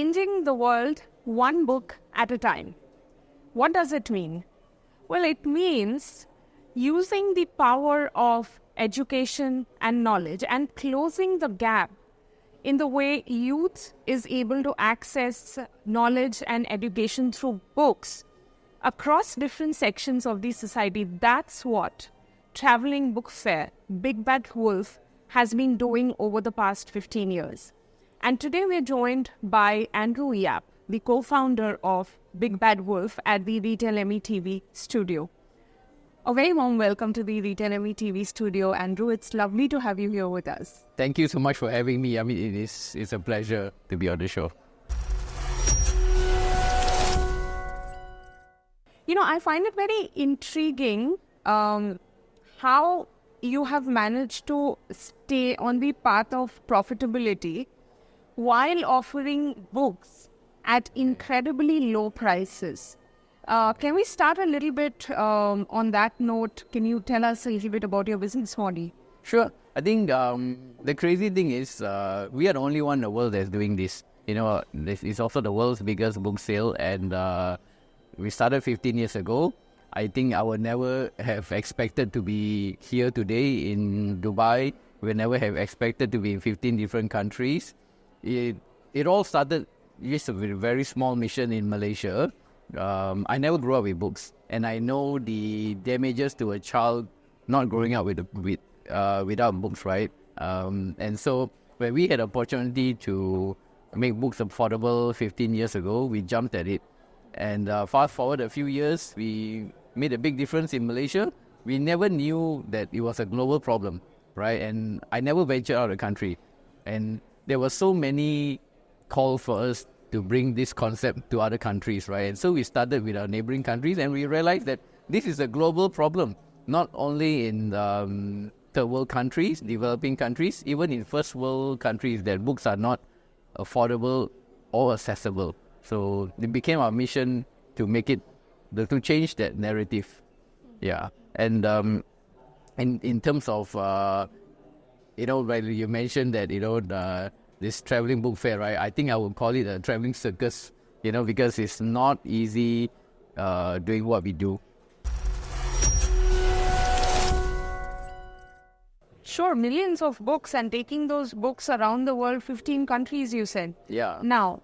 changing the world one book at a time. What does it mean? Well, it means using the power of education and knowledge and closing the gap in the way youth is able to access knowledge and education through books across different sections of the society. That's what Traveling Book Fair, Big Bad Wolf, has been doing over the past 15 years. And today we're joined by Andrew Yap, the co-founder of Big Bad Wolf at the RetailME TV studio. A very warm welcome to the RetailME TV studio, Andrew. It's lovely to have you here with us. Thank you so much for having me. I mean, it's a pleasure to be on the show. You know, I find it very intriguing how you have managed to stay on the path of profitability while offering books at incredibly low prices. Can we start a little bit on that note? Can you tell us a little bit about your business model? Sure. I think the crazy thing is we are the only one in the world that's doing this. You know, this is also the world's biggest book sale, and we started 15 years ago. I think I would never have expected to be here today in Dubai. We would never have expected to be in 15 different countries. It all started just with a very small mission in Malaysia. I never grew up with books, and I know the damages to a child not growing up without books, right? And so when we had the opportunity to make books affordable 15 years ago, we jumped at it. And fast forward a few years, we made a big difference in Malaysia. We never knew that it was a global problem, right? And I never ventured out of the country. And there were so many calls for us to bring this concept to other countries, right? And so we started with our neighboring countries, and we realized that this is a global problem, not only in third world countries, developing countries, even in first world countries, that books are not affordable or accessible. So it became our mission to make it, to change that narrative. Yeah. And in terms of, right, you mentioned that, this traveling book fair, right? I think I would call it a traveling circus, because it's not easy doing what we do. Sure, millions of books and taking those books around the world, 15 countries you said. Yeah. Now,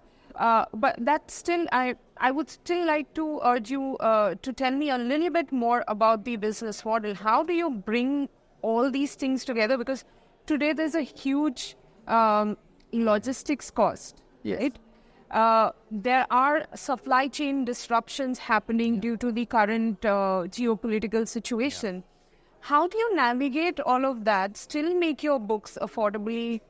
but that's still, I would still like to urge you to tell me a little bit more about the business model. How do you bring all these things together? Because today there's a huge logistics cost, yes. Right? There are supply chain disruptions happening due to the current geopolitical situation. Yeah. How do you navigate all of that, still make your books affordably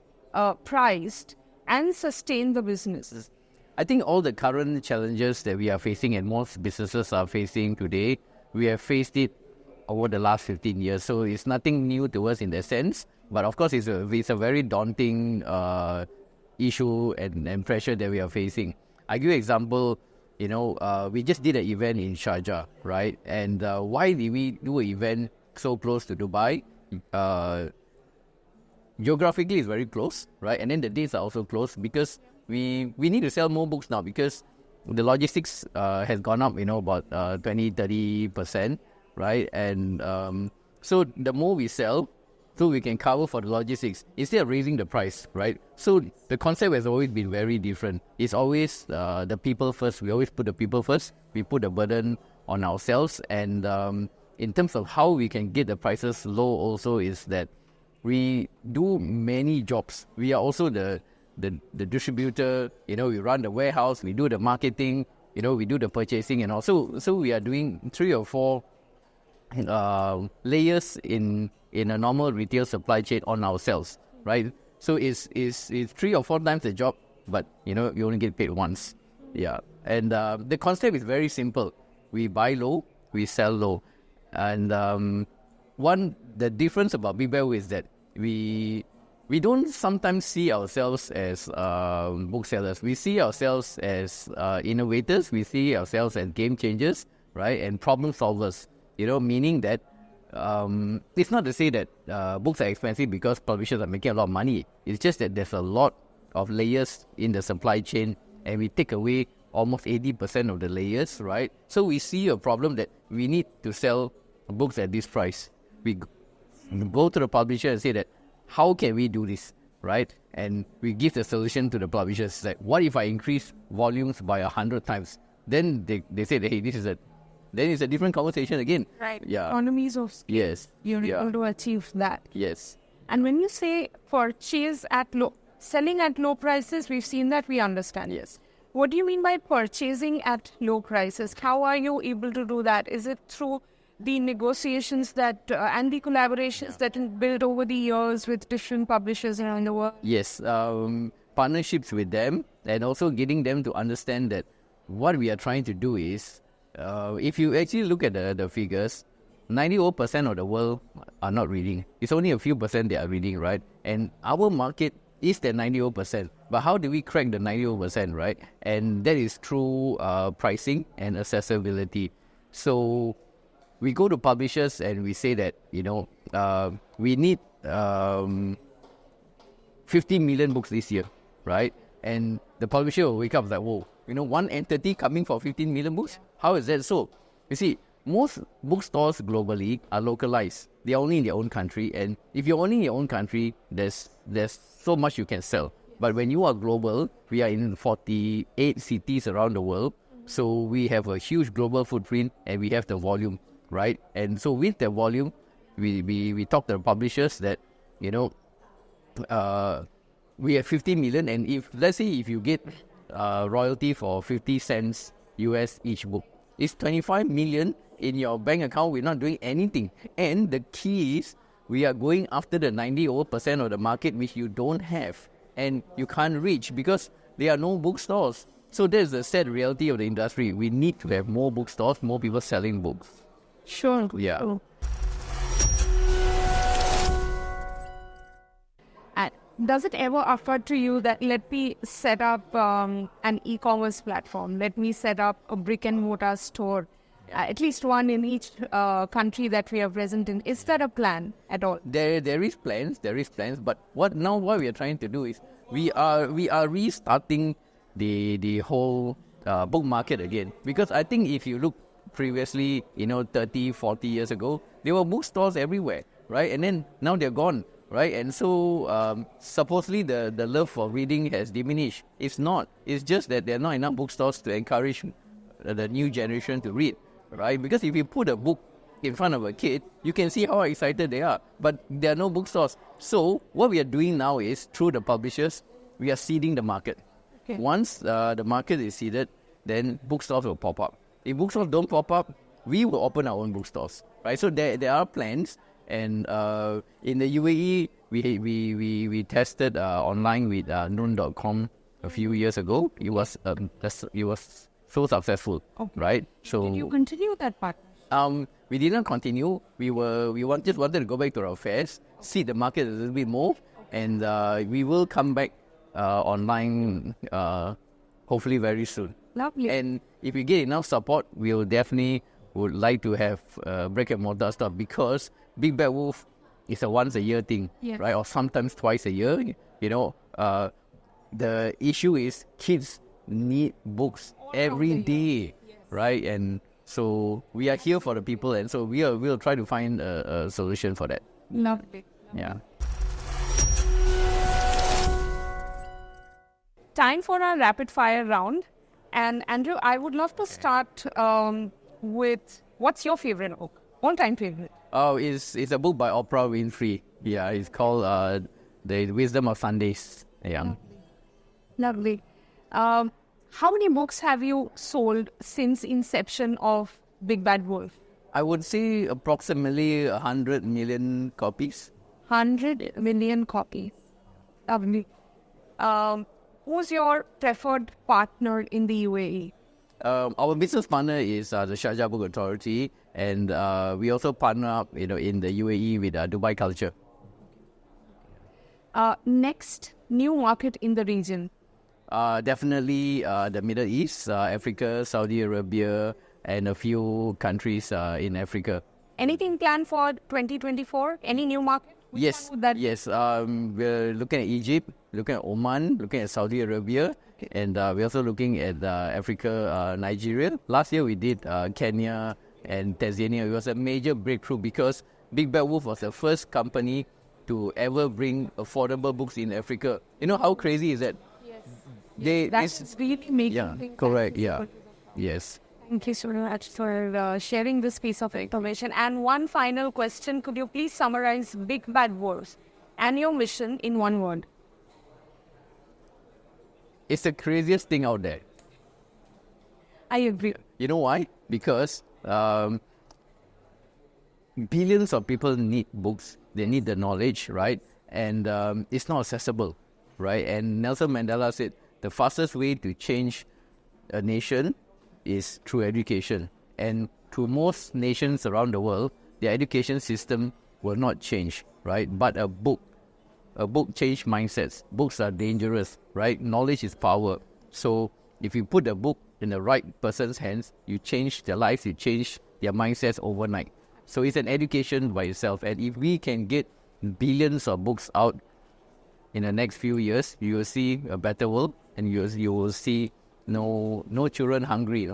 priced and sustain the business? I think all the current challenges that we are facing and most businesses are facing today, we have faced it over the last 15 years. So it's nothing new to us in that sense. But of course, it's a very daunting issue and pressure that we are facing. I give you an example. We just did an event in Sharjah, right? And why did we do an event so close to Dubai? Geographically, it's very close, right? And then the dates are also close because we need to sell more books now because the logistics has gone up, about 20-30%, right? And so the more we sell, so we can cover for the logistics instead of raising the price, right? So the concept has always been very different. It's always the people first. We always put the people first. We put the burden on ourselves. And in terms of how we can get the prices low also is that we do many jobs. We are also the distributor, we run the warehouse, we do the marketing, we do the purchasing and all. So we are doing 3 or 4 layers in a normal retail supply chain on ourselves, right? So it's 3 or 4 times the job, but you only get paid once. Yeah. And the concept is very simple. We buy low, we sell low. And the difference about Big Bad is that we don't sometimes see ourselves as booksellers. We see ourselves as innovators. We see ourselves as game changers, right? And problem solvers. Meaning that it's not to say that books are expensive because publishers are making a lot of money. It's just that there's a lot of layers in the supply chain and we take away almost 80% of the layers, right? So we see a problem that we need to sell books at this price. We go to the publisher and say that, how can we do this, right? And we give the solution to the publishers. Like, what if I increase volumes by 100 times? Then they say, hey, then it's a different conversation again. Right. Yeah. Economies of scale. Yes. You're Yeah. able to achieve that. Yes. And when you say selling at low prices, we've seen that, we understand. Yes. What do you mean by purchasing at low prices? How are you able to do that? Is it through the negotiations that and the collaborations that you build over the years with different publishers around the world? Yes. Partnerships with them, and also getting them to understand that what we are trying to do is, if you actually look at the figures, 90% of the world are not reading. It's only a few percent that are reading, right? And our market is the 90%. But how do we crack the 90%, right? And that is through pricing and accessibility. So we go to publishers and we say that, we need 50 million books this year, right? And the publisher will wake up like, whoa, one entity coming for 15 million books? How is that so? You see, most bookstores globally are localized. They are only in their own country. And if you're only in your own country, there's so much you can sell. But when you are global, we are in 48 cities around the world. So we have a huge global footprint and we have the volume, right? And so with the volume, we talk to the publishers that, we have 50 million. And let's say if you get royalty for 50 cents US each book, it's 25 million in your bank account. We're not doing anything. And the key is we are going after the 90% of the market which you don't have and you can't reach because there are no bookstores. So there's the sad reality of the industry. We need to have more bookstores, more people selling books. Sure. Yeah. Sure. And does it ever occur to you that let me set up an e-commerce platform, let me set up a brick and mortar store, at least one in each country that we are present in? Is that a plan at all? There is plans, but what we are trying to do is we are restarting the whole book market again. Because I think if you look previously, 30, 40 years ago, there were bookstores everywhere, right? And then now they're gone, right? And so supposedly the love for reading has diminished. It's not. It's just that there are not enough bookstores to encourage the new generation to read, right? Because if you put a book in front of a kid, you can see how excited they are. But there are no bookstores. So what we are doing now is, through the publishers, we are seeding the market. Okay. Once the market is seeded, then bookstores will pop up. If bookstores don't pop up, we will open our own bookstores, right? So there are plans. And in the UAE, we tested online with Noon.com a few years ago. It was so successful, okay, right? So did you continue that part? We did not continue. We just wanted to go back to our fairs, see the market a little bit more, and we will come back online hopefully very soon. Lovely. And if we get enough support, we will definitely would like to have brick and mortar stuff, because Big Bad Wolf is a once a year thing, yes, right? Or sometimes twice a year. The issue is kids need books every day, yes, right? And so we are here for the people, and so we'll try to find a solution for that. Lovely. Yeah. Time for our rapid fire round. And Andrew, I would love to start with, what's your favorite book? All-time favorite? Oh, it's a book by Oprah Winfrey. Yeah, it's called The Wisdom of Sundays. Yeah. Lovely. How many books have you sold since inception of Big Bad Wolf? I would say approximately 100 million copies. 100 million copies. Lovely. Who's your preferred partner in the UAE? Our business partner is the Sharjah Book Authority, and we also partner up, in the UAE with Dubai Culture. Next new market in the region? Definitely the Middle East, Africa, Saudi Arabia, and a few countries in Africa. Anything planned for 2024? Any new market? Yes, yes. We're looking at Egypt, looking at Oman, looking at Saudi Arabia, and we're also looking at Africa, Nigeria. Last year we did Kenya and Tanzania. It was a major breakthrough because Big Bad Wolf was the first company to ever bring affordable books in Africa. You know how crazy is that? Yes. That's really making things correct. accessible. Yes. Thank you so much for sharing this piece of information. And one final question, could you please summarize Big Bad Wolves and your mission in one word? It's the craziest thing out there. I agree. You know why? Because billions of people need books. They need the knowledge, right? And it's not accessible, right? And Nelson Mandela said, the fastest way to change a nation is through education. And to most nations around the world, their education system will not change, right? But a book changes mindsets. Books are dangerous, right? Knowledge is power. So if you put a book in the right person's hands, you change their lives, you change their mindsets overnight. So it's an education by itself. And if we can get billions of books out in the next few years, you will see a better world, and you will see no children hungry.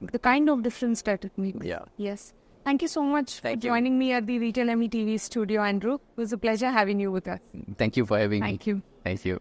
The kind of difference that it makes. Yeah. Yes. Thank you so much for joining me at the RetailME TV studio, Andrew. It was a pleasure having you with us. Thank you for having me. Thank you. Thank you.